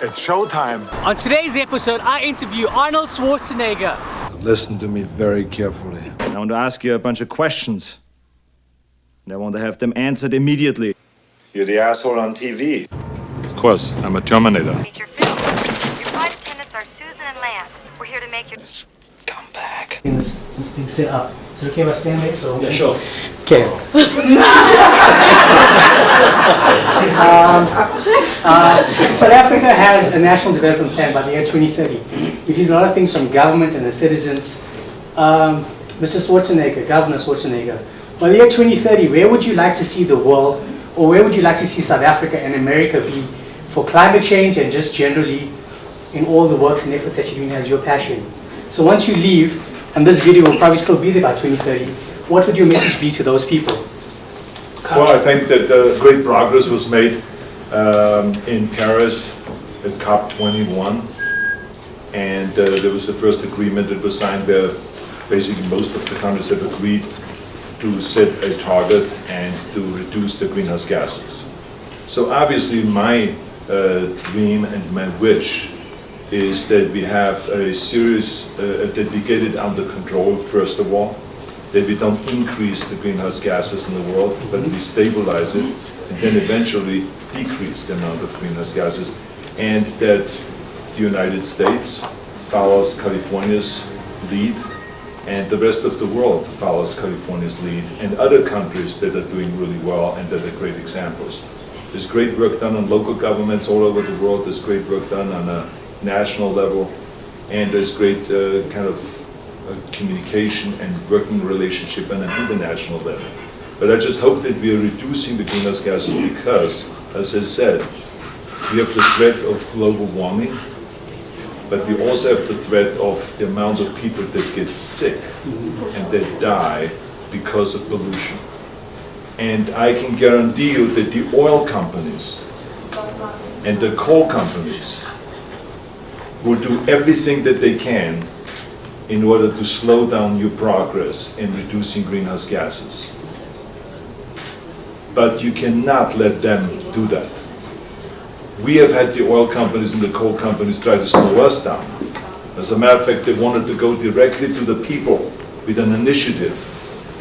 It's showtime. On today's episode, I interview Arnold Schwarzenegger. Listen to me very carefully. I want to ask you a bunch of questions. And I want to have them answered immediately. You're the asshole on TV. Of course, I'm a Terminator. Feature film. Your flight attendants are Susan and Lance. We're here to make your... Come back. This thing set up. Is it okay if I stand there? So Yeah, sure. okay. South Africa has a national development plan by the year 2030. We did a lot of things from government and the citizens. Mr. Schwarzenegger, Governor Schwarzenegger, by the year 2030, where would you like to see the world, or where would you like to see South Africa and America be for climate change and just generally in all the works and efforts that you're doing as your passion? So once you leave, and this video will probably still be there by 2030, what would your message be to those people? Well, I think that great progress was made in Paris at COP21, and there was the first agreement that was signed where basically most of the countries have agreed to set a target and to reduce the greenhouse gases. So obviously my dream and my wish is that we have a series that we get it under control, first of all, that we don't increase the greenhouse gases in the world, but we stabilize it, and then eventually decrease the amount of greenhouse gases, and that the United States follows California's lead, and the rest of the world follows California's lead, and other countries that are doing really well and that are great examples. There's great work done on local governments all over the world, there's great work done on a national level, and there's great kind of communication and working relationship on an international level. But I just hope that we are reducing the greenhouse gases because, as I said, we have the threat of global warming, but we also have the threat of the amount of people that get sick and that die because of pollution. And I can guarantee you that the oil companies and the coal companies will do everything that they can in order to slow down your progress in reducing greenhouse gases. But you cannot let them do that. We have had the oil companies and the coal companies try to slow us down. As a matter of fact, they wanted to go directly to the people with an initiative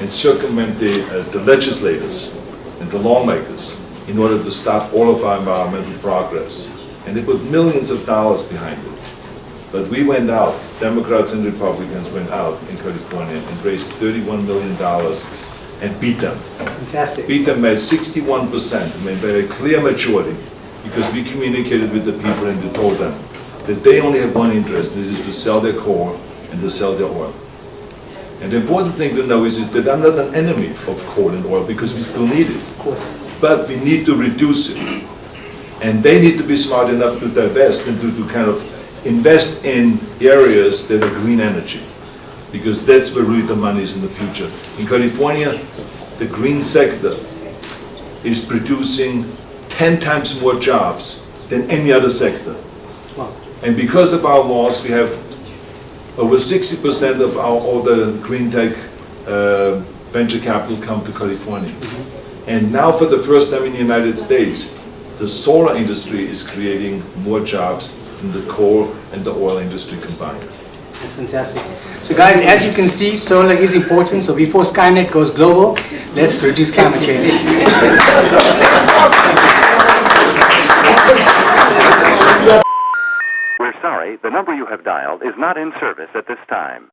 and circumvent the legislators and the lawmakers in order to stop all of our environmental progress. And they put millions of dollars behind it. But we went out, Democrats and Republicans went out in California and raised $31 million and beat them. Fantastic. Beat them by 61%, I mean, by a clear majority, because we communicated with the people and we told them that they only have one interest, this is to sell their coal and to sell their oil. And the important thing to know is that I'm not an enemy of coal and oil because we still need it. Of course. But we need to reduce it. And they need to be smart enough to divest and to kind of invest in areas that are green energy, because that's where really the money is in the future. In California, the green sector is producing 10 times more jobs than any other sector. Wow. And because of our laws, we have over 60% of all the green tech venture capital come to California. And now for the first time in the United States, the solar industry is creating more jobs than the coal and the oil industry combined. That's fantastic. So guys, as you can see, solar is important. So before Skynet goes global, let's reduce climate change. We're sorry, the number you have dialed is not in service at this time.